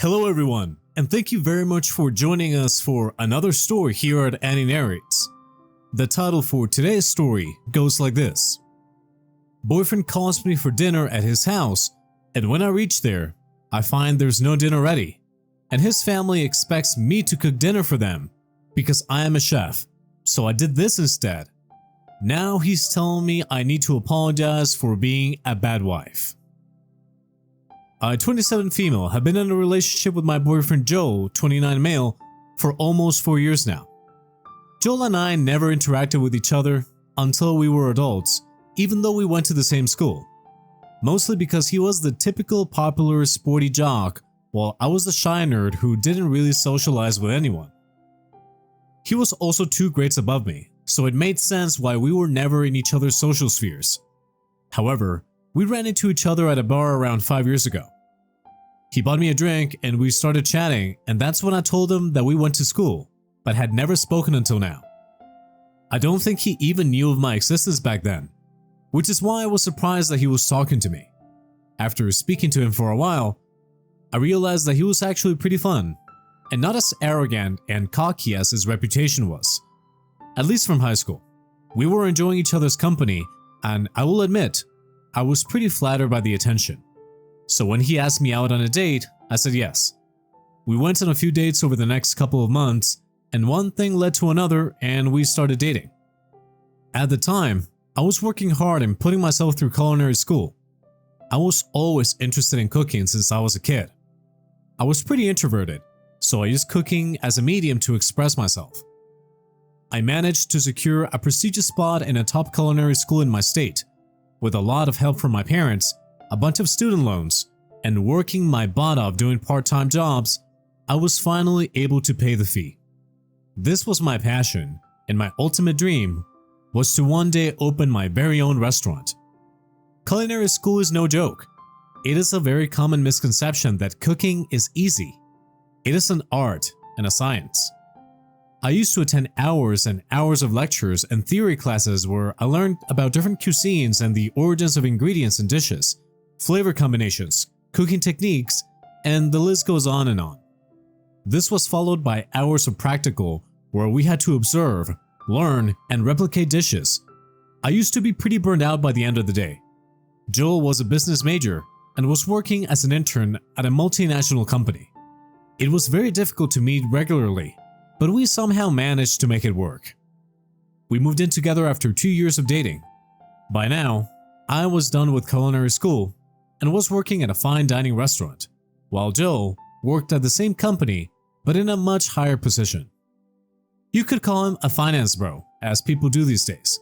Hello everyone, and thank you very much for joining us for another story here at Annie Narrates. The title for today's story goes like this. Boyfriend calls me for dinner at his house, and when I reach there, I find there's no dinner ready, and his family expects me to cook dinner for them because I am a chef, so I did this instead. Now he's telling me I need to apologize for being a bad wife. A 27 female have been in a relationship with my boyfriend Joel, 29 male, for almost 4 years now. Joel and I never interacted with each other until we were adults, even though we went to the same school. Mostly because he was the typical popular sporty jock, while I was the shy nerd who didn't really socialize with anyone. He was also 2 grades above me, so it made sense why we were never in each other's social spheres. However, we ran into each other at a bar around 5 years ago. He bought me a drink and we started chatting, and that's when I told him that we went to school, but had never spoken until now. I don't think he even knew of my existence back then, which is why I was surprised that he was talking to me. After speaking to him for a while, I realized that he was actually pretty fun, and not as arrogant and cocky as his reputation was, at least from high school. We were enjoying each other's company, and I will admit, I was pretty flattered by the attention. So when he asked me out on a date, I said yes. We went on a few dates over the next couple of months, and one thing led to another and we started dating. At the time, I was working hard and putting myself through culinary school. I was always interested in cooking since I was a kid. I was pretty introverted, so I used cooking as a medium to express myself. I managed to secure a prestigious spot in a top culinary school in my state, with a lot of help from my parents, a bunch of student loans, and working my butt off doing part-time jobs. I was finally able to pay the fee. This was my passion, and my ultimate dream was to one day open my very own restaurant. Culinary school is no joke. It is a very common misconception that cooking is easy. It is an art and a science. I used to attend hours and hours of lectures and theory classes where I learned about different cuisines and the origins of ingredients and dishes, flavor combinations, cooking techniques, and the list goes on and on. This was followed by hours of practical where we had to observe, learn, and replicate dishes. I used to be pretty burned out by the end of the day. Joel was a business major and was working as an intern at a multinational company. It was very difficult to meet regularly, but we somehow managed to make it work. We moved in together after 2 years of dating. By now, I was done with culinary school and was working at a fine dining restaurant, while Joel worked at the same company but in a much higher position. You could call him a finance bro, as people do these days.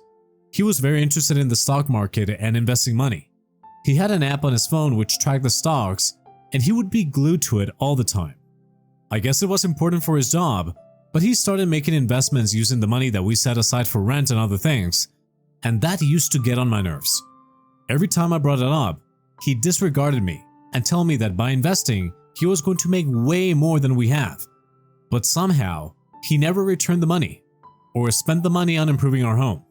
He was very interested in the stock market and investing money. He had an app on his phone which tracked the stocks, and he would be glued to it all the time. I guess it was important for his job, but he started making investments using the money that we set aside for rent and other things, and that used to get on my nerves. Every time I brought it up, he disregarded me and told me that by investing, he was going to make way more than we have. But somehow, he never returned the money or spent the money on improving our home.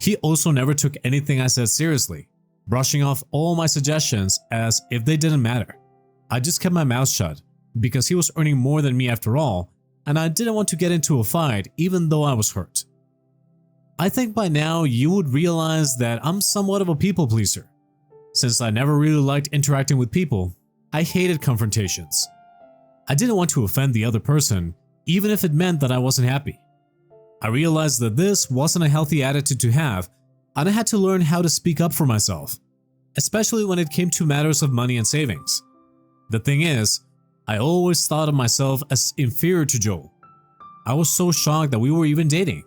He also never took anything I said seriously, brushing off all my suggestions as if they didn't matter. I just kept my mouth shut because he was earning more than me after all, and I didn't want to get into a fight even though I was hurt. I think by now you would realize that I'm somewhat of a people pleaser. Since I never really liked interacting with people, I hated confrontations. I didn't want to offend the other person, even if it meant that I wasn't happy. I realized that this wasn't a healthy attitude to have, and I had to learn how to speak up for myself, especially when it came to matters of money and savings. The thing is, I always thought of myself as inferior to Joel. I was so shocked that we were even dating.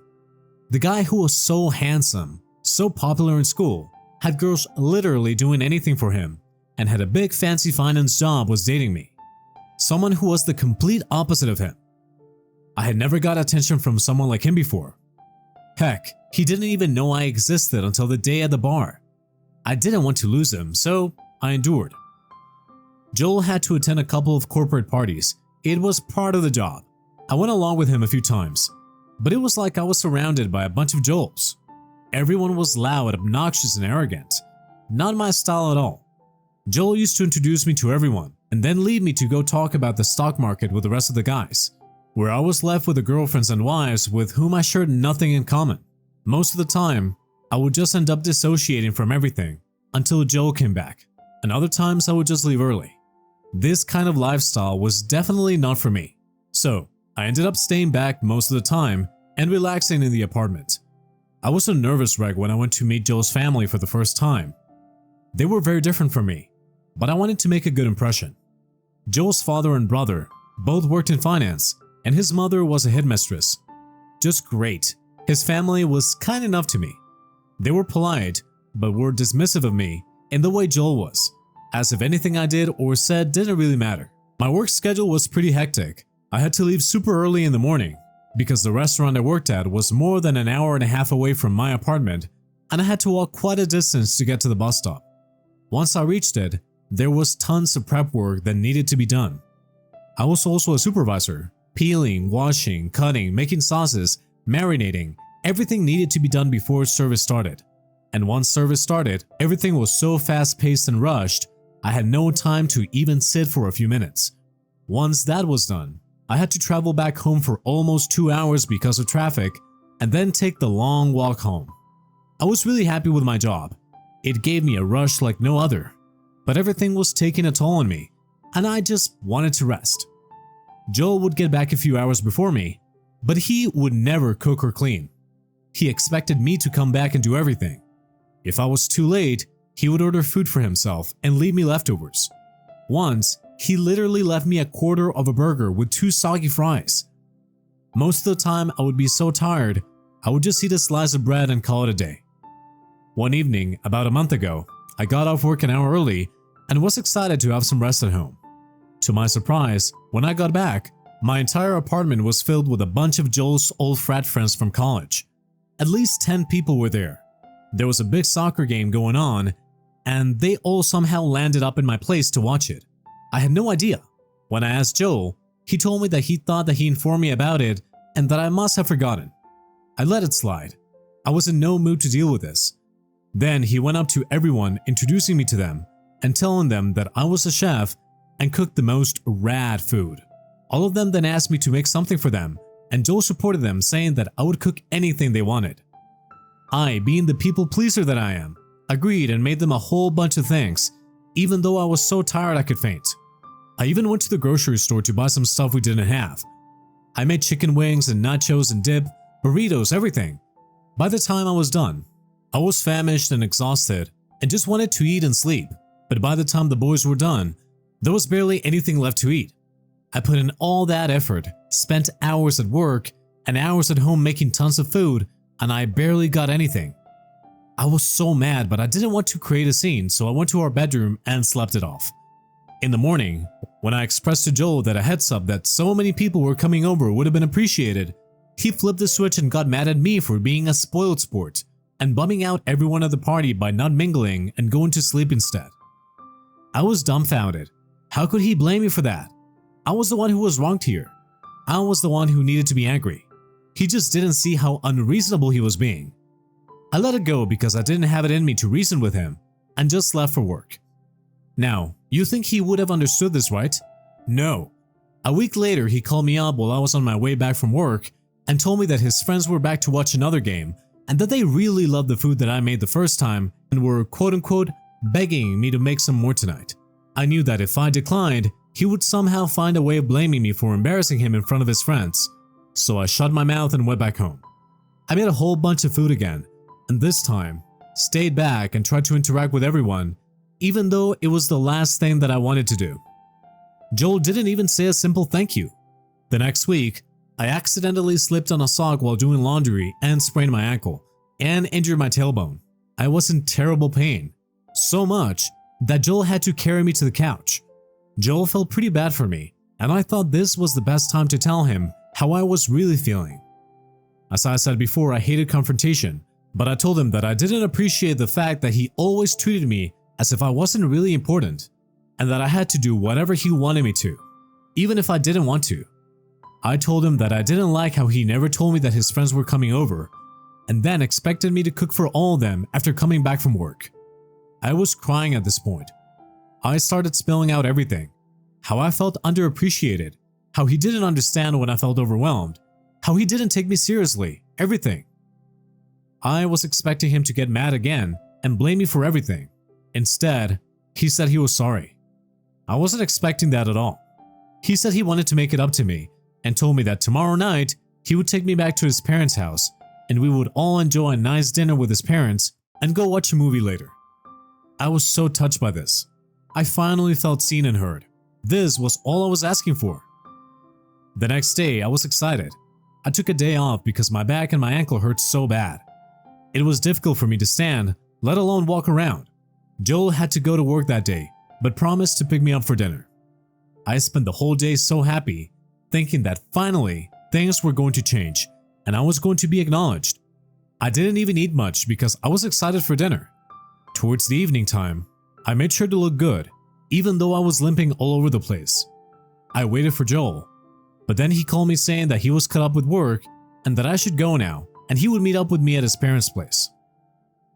The guy who was so handsome, so popular in school, had girls literally doing anything for him, and had a big fancy finance job was dating me. Someone who was the complete opposite of him. I had never got attention from someone like him before. Heck, he didn't even know I existed until the day at the bar. I didn't want to lose him, so I endured. Joel had to attend a couple of corporate parties. It was part of the job. I went along with him a few times, but it was like I was surrounded by a bunch of Joels. Everyone was loud, obnoxious, and arrogant. Not my style at all. Joel used to introduce me to everyone, and then leave me to go talk about the stock market with the rest of the guys, where I was left with the girlfriends and wives with whom I shared nothing in common. Most of the time, I would just end up dissociating from everything until Joel came back, and other times I would just leave early. This kind of lifestyle was definitely not for me, so I ended up staying back most of the time and relaxing in the apartment. I was a nervous wreck when I went to meet Joel's family for the first time. They were very different from me, but I wanted to make a good impression. Joel's father and brother both worked in finance, and his mother was a headmistress. Just great. His family was kind enough to me. They were polite, but were dismissive of me in the way Joel was, as if anything I did or said didn't really matter. My work schedule was pretty hectic. I had to leave super early in the morning because the restaurant I worked at was more than an hour and a half away from my apartment, and I had to walk quite a distance to get to the bus stop. Once I reached it, there was tons of prep work that needed to be done. I was also a supervisor. Peeling, washing, cutting, making sauces, marinating, everything needed to be done before service started. And once service started, everything was so fast-paced and rushed, I had no time to even sit for a few minutes. Once that was done, I had to travel back home for almost 2 hours because of traffic and then take the long walk home. I was really happy with my job. It gave me a rush like no other. But everything was taking a toll on me, and I just wanted to rest. Joel would get back a few hours before me, but he would never cook or clean. He expected me to come back and do everything. If I was too late, he would order food for himself and leave me leftovers. Once, he literally left me a quarter of a burger with 2 soggy fries. Most of the time, I would be so tired, I would just eat a slice of bread and call it a day. One evening, about a month ago, I got off work an hour early and was excited to have some rest at home. To my surprise, when I got back, my entire apartment was filled with a bunch of Joel's old frat friends from college. At least 10 people were there. There was a big soccer game going on, and they all somehow landed up in my place to watch it. I had no idea. When I asked Joel, he told me that he thought that he informed me about it and that I must have forgotten. I let it slide. I was in no mood to deal with this. Then he went up to everyone, introducing me to them and telling them that I was a chef and cooked the most rad food. All of them then asked me to make something for them, and Joel supported them, saying that I would cook anything they wanted. I, being the people pleaser that I am, agreed and made them a whole bunch of things, even though I was so tired I could faint. I even went to the grocery store to buy some stuff we didn't have. I made chicken wings and nachos and dip, burritos, everything. By the time I was done, I was famished and exhausted and just wanted to eat and sleep, but by the time the boys were done, there was barely anything left to eat. I put in all that effort, spent hours at work and hours at home making tons of food, and I barely got anything. I was so mad, but I didn't want to create a scene, so I went to our bedroom and slept it off. In the morning, when I expressed to Joel that a heads up that so many people were coming over would have been appreciated, he flipped the switch and got mad at me for being a spoiled sport and bumming out everyone at the party by not mingling and going to sleep instead. I was dumbfounded. How could he blame me for that? I was the one who was wronged here. I was the one who needed to be angry. He just didn't see how unreasonable he was being. I let it go because I didn't have it in me to reason with him and just left for work. Now, you think he would have understood this, right? No. A week later, he called me up while I was on my way back from work and told me that his friends were back to watch another game and that they really loved the food that I made the first time and were quote-unquote begging me to make some more tonight. I knew that if I declined, he would somehow find a way of blaming me for embarrassing him in front of his friends, so I shut my mouth and went back home. I made a whole bunch of food again, and this time, stayed back and tried to interact with everyone, even though it was the last thing that I wanted to do. Joel didn't even say a simple thank you. The next week, I accidentally slipped on a sock while doing laundry and sprained my ankle, and injured my tailbone. I was in terrible pain, so much that Joel had to carry me to the couch. Joel felt pretty bad for me, and I thought this was the best time to tell him how I was really feeling. As I said before, I hated confrontation, but I told him that I didn't appreciate the fact that he always treated me as if I wasn't really important, and that I had to do whatever he wanted me to, even if I didn't want to. I told him that I didn't like how he never told me that his friends were coming over, and then expected me to cook for all of them after coming back from work. I was crying at this point. I started spilling out everything. how I felt underappreciated, how he didn't understand when I felt overwhelmed, how he didn't take me seriously, everything. I was expecting him to get mad again and blame me for everything. Instead, he said he was sorry. I wasn't expecting that at all. He said he wanted to make it up to me and told me that tomorrow night he would take me back to his parents' house and we would all enjoy a nice dinner with his parents and go watch a movie later. I was so touched by this. I finally felt seen and heard. This was all I was asking for. The next day, I was excited. I took a day off because my back and my ankle hurt so bad. It was difficult for me to stand, let alone walk around. Joel had to go to work that day, but promised to pick me up for dinner. I spent the whole day so happy, thinking that finally things were going to change and I was going to be acknowledged. I didn't even eat much because I was excited for dinner. Towards the evening time, I made sure to look good, even though I was limping all over the place. I waited for Joel, but then he called me saying that he was caught up with work and that I should go now and he would meet up with me at his parents' place.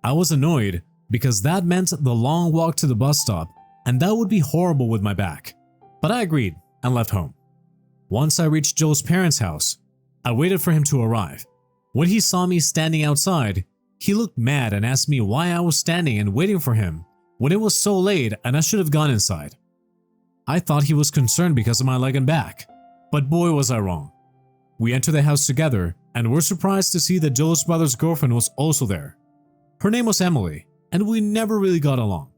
I was annoyed because that meant the long walk to the bus stop and that would be horrible with my back, but I agreed and left home. Once I reached Joel's parents' house, I waited for him to arrive. When he saw me standing outside, he looked mad and asked me why I was standing and waiting for him when it was so late and I should have gone inside. I thought he was concerned because of my leg and back, but boy was I wrong. We entered the house together and were surprised to see that Joel's brother's girlfriend was also there. Her name was Emily, and we never really got along.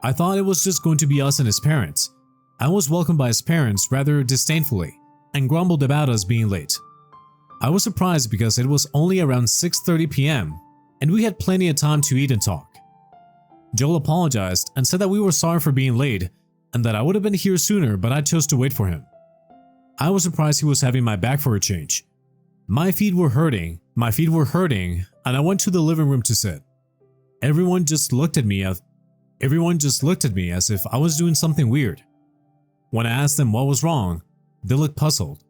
I thought it was just going to be us and his parents. I was welcomed by his parents rather disdainfully and grumbled about us being late. I was surprised because it was only around 6:30 p.m. and we had plenty of time to eat and talk. Joel apologized and said that we were sorry for being late and that I would have been here sooner, but I chose to wait for him. I was surprised he was having my back for a change. My feet were hurting, and I went to the living room to sit. Everyone just looked at me as if I was doing something weird. When I asked them what was wrong, they looked puzzled.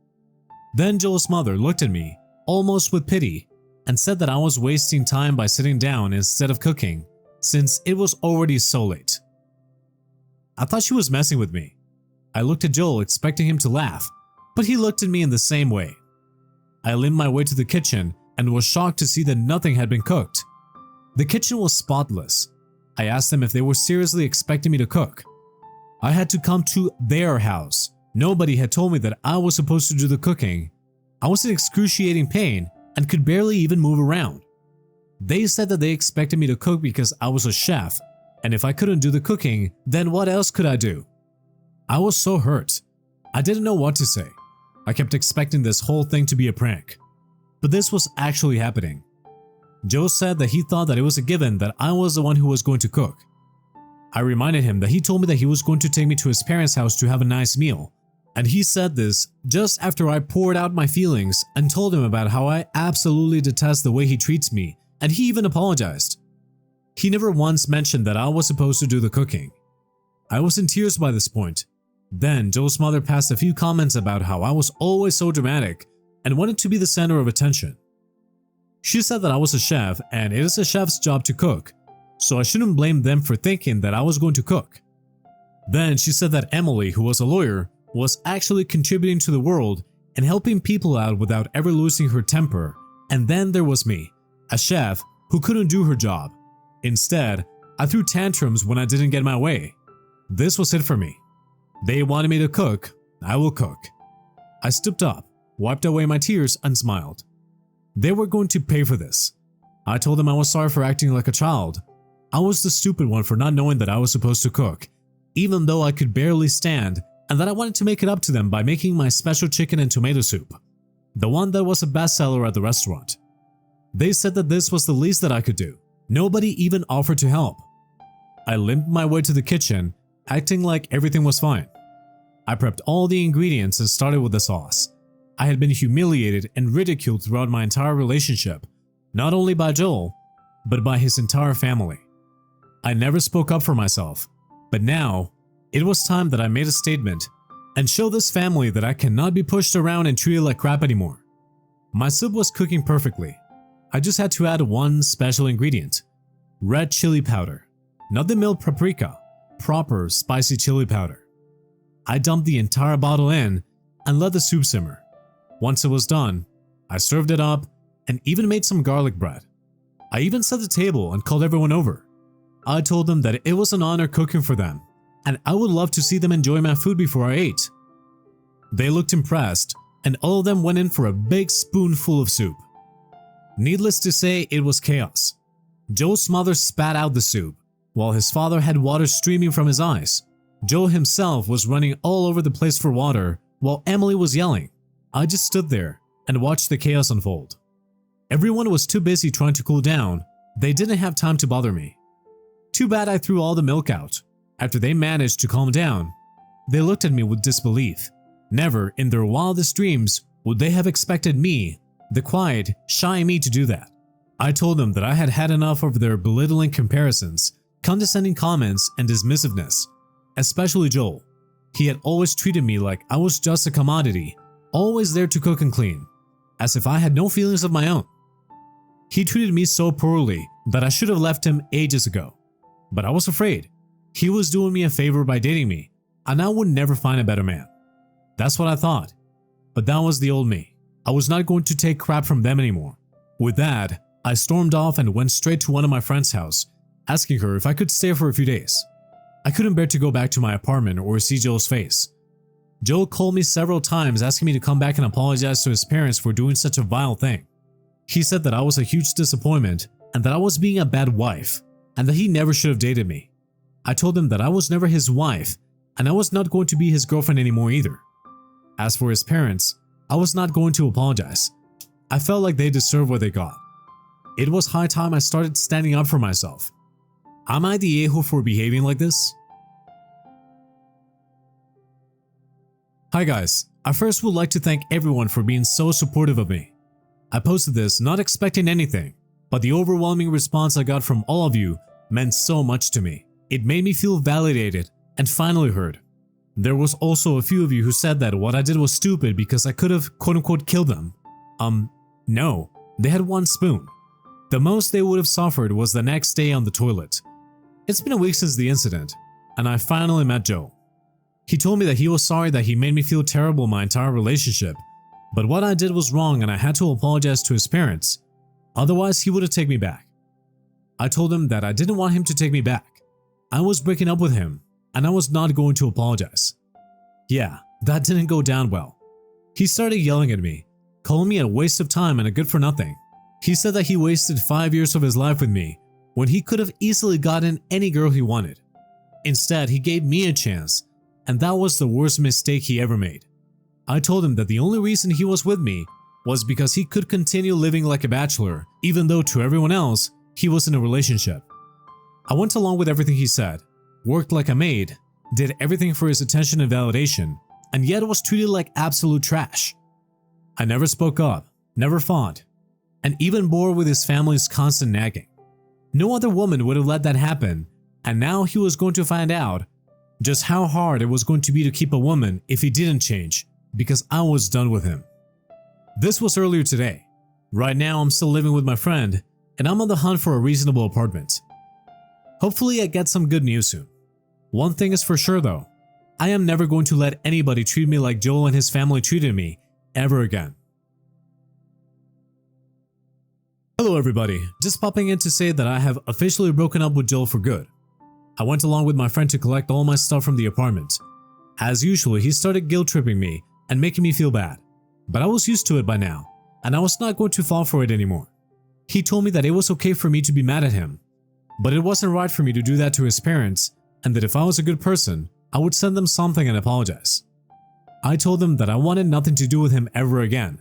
Then Joel's mother looked at me, almost with pity, and said that I was wasting time by sitting down instead of cooking, since it was already so late. I thought she was messing with me. I looked at Joel expecting him to laugh, but he looked at me in the same way. I limped my way to the kitchen and was shocked to see that nothing had been cooked. The kitchen was spotless. I asked them if they were seriously expecting me to cook. I had to come to their house. Nobody had told me that I was supposed to do the cooking. I was in excruciating pain and could barely even move around. They said that they expected me to cook because I was a chef, and if I couldn't do the cooking, then what else could I do? I was so hurt. I didn't know what to say. I kept expecting this whole thing to be a prank, but this was actually happening. Joe said that he thought that it was a given that I was the one who was going to cook. I reminded him that he told me that he was going to take me to his parents' house to have a nice meal, and he said this just after I poured out my feelings and told him about how I absolutely detest the way he treats me, and he even apologized. He never once mentioned that I was supposed to do the cooking. I was in tears by this point. Then Joel's mother passed a few comments about how I was always so dramatic and wanted to be the center of attention. She said that I was a chef and it is a chef's job to cook, so I shouldn't blame them for thinking that I was going to cook. Then she said that Emily, who was a lawyer, was actually contributing to the world and helping people out without ever losing her temper, and then there was me, a chef who couldn't do her job. Instead, I threw tantrums when I didn't get my way. This was it for me. They wanted me to cook, I will cook. I stooped up, wiped away my tears, and smiled. They were going to pay for this. I told them I was sorry for acting like a child. I was the stupid one for not knowing that I was supposed to cook, even though I could barely stand, and that I wanted to make it up to them by making my special chicken and tomato soup, the one that was a bestseller at the restaurant. They said that this was the least that I could do. Nobody even offered to help. I limped my way to the kitchen, acting like everything was fine. I prepped all the ingredients and started with the sauce. I had been humiliated and ridiculed throughout my entire relationship, not only by Joel, but by his entire family. I never spoke up for myself, but now it was time that I made a statement and show this family that I cannot be pushed around and treated like crap anymore. My soup was cooking perfectly. I just had to add one special ingredient: red chili powder, not the milled paprika, proper spicy chili powder. I dumped the entire bottle in and let the soup simmer. Once it was done, I served it up and even made some garlic bread. I even set the table and called everyone over. I told them that it was an honor cooking for them and I would love to see them enjoy my food before I ate. They looked impressed and all of them went in for a big spoonful of soup. Needless to say, it was chaos. Joe's mother spat out the soup, while his father had water streaming from his eyes. Joe himself was running all over the place for water, while Emily was yelling. I just stood there and watched the chaos unfold. Everyone was too busy trying to cool down, they didn't have time to bother me. Too bad I threw all the milk out. After they managed to calm down, they looked at me with disbelief. Never in their wildest dreams would they have expected me, the quiet, shy me, to do that. I told them that I had had enough of their belittling comparisons, condescending comments, and dismissiveness, especially Joel. He had always treated me like I was just a commodity, always there to cook and clean, as if I had no feelings of my own. He treated me so poorly that I should have left him ages ago. But I was afraid. He was doing me a favor by dating me, and I would never find a better man. That's what I thought. But that was the old me. I was not going to take crap from them anymore. With that, I stormed off and went straight to one of my friend's house, asking her if I could stay for a few days. I couldn't bear to go back to my apartment or see Joel's face. Joel called me several times asking me to come back and apologize to his parents for doing such a vile thing. He said that I was a huge disappointment and that I was being a bad wife and that he never should have dated me. I told him that I was never his wife and I was not going to be his girlfriend anymore either. As for his parents, I was not going to apologize. I felt like they deserved what they got. It was high time I started standing up for myself. Am I the a-hole for behaving like this? Hi guys, I first would like to thank everyone for being so supportive of me. I posted this not expecting anything, but the overwhelming response I got from all of you meant so much to me. It made me feel validated and finally heard. There was also a few of you who said that what I did was stupid because I could have quote-unquote killed them. No, they had one spoon. The most they would have suffered was the next day on the toilet. It's been a week since the incident, and I finally met Joe. He told me that he was sorry that he made me feel terrible my entire relationship, but what I did was wrong and I had to apologize to his parents, otherwise he would have taken me back. I told him that I didn't want him to take me back. I was breaking up with him, and I was not going to apologize. Yeah, that didn't go down well. He started yelling at me, calling me a waste of time and a good for nothing. He said that he wasted 5 years of his life with me when he could have easily gotten any girl he wanted. Instead, he gave me a chance, and that was the worst mistake he ever made. I told him that the only reason he was with me was because he could continue living like a bachelor, even though to everyone else, he was in a relationship. I went along with everything he said, worked like a maid, did everything for his attention and validation, and yet was treated like absolute trash. I never spoke up, never fought, and even bore with his family's constant nagging. No other woman would have let that happen, and now he was going to find out just how hard it was going to be to keep a woman if he didn't change, because I was done with him. This was earlier today. Right now I'm still living with my friend, and I'm on the hunt for a reasonable apartment. Hopefully I get some good news soon. One thing is for sure though, I am never going to let anybody treat me like Joel and his family treated me ever again. Hello everybody, just popping in to say that I have officially broken up with Joel for good. I went along with my friend to collect all my stuff from the apartment. As usual, he started guilt-tripping me and making me feel bad, but I was used to it by now, and I was not going to fall for it anymore. He told me that it was okay for me to be mad at him, but it wasn't right for me to do that to his parents, and that if I was a good person, I would send them something and apologize. I told them that I wanted nothing to do with him ever again,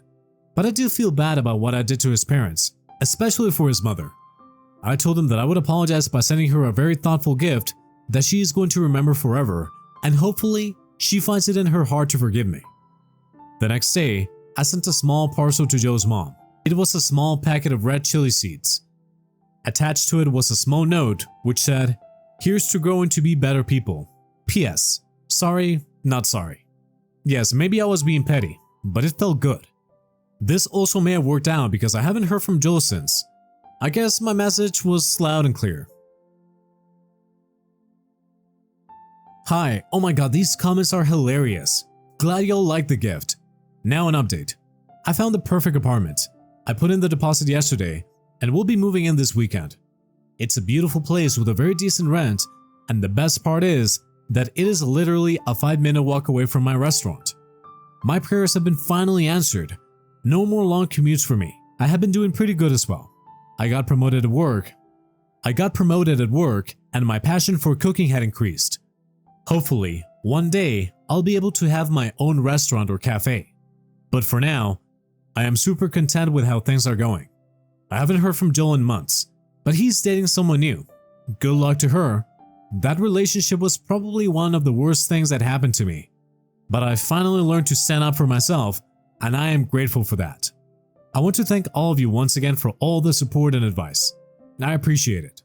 but I do feel bad about what I did to his parents, especially for his mother. I told him that I would apologize by sending her a very thoughtful gift that she is going to remember forever, and hopefully she finds it in her heart to forgive me. The next day, I sent a small parcel to Joe's mom. It was a small packet of red chili seeds. Attached to it was a small note which said, "Here's to growing to be better people. P.S. Sorry, not sorry." Yes, maybe I was being petty, but it felt good. This also may have worked out because I haven't heard from Joel since. I guess my message was loud and clear. Hi, oh my god, these comments are hilarious. Glad y'all liked the gift. Now an update. I found the perfect apartment. I put in the deposit yesterday and we'll be moving in this weekend. It's a beautiful place with a very decent rent, and the best part is that it is literally a 5-minute walk away from my restaurant. My prayers have been finally answered. No more long commutes for me. I have been doing pretty good as well. I got promoted at work and my passion for cooking had increased. Hopefully, one day I'll be able to have my own restaurant or cafe. But for now, I am super content with how things are going. I haven't heard from Joel in months, but he's dating someone new. Good luck to her. That relationship was probably one of the worst things that happened to me. But I finally learned to stand up for myself, and I am grateful for that. I want to thank all of you once again for all the support and advice. I appreciate it.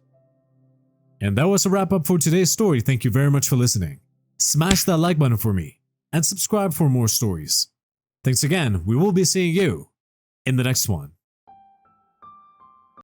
And that was a wrap up for today's story. Thank you very much for listening. Smash that like button for me and subscribe for more stories. Thanks again. We will be seeing you in the next one.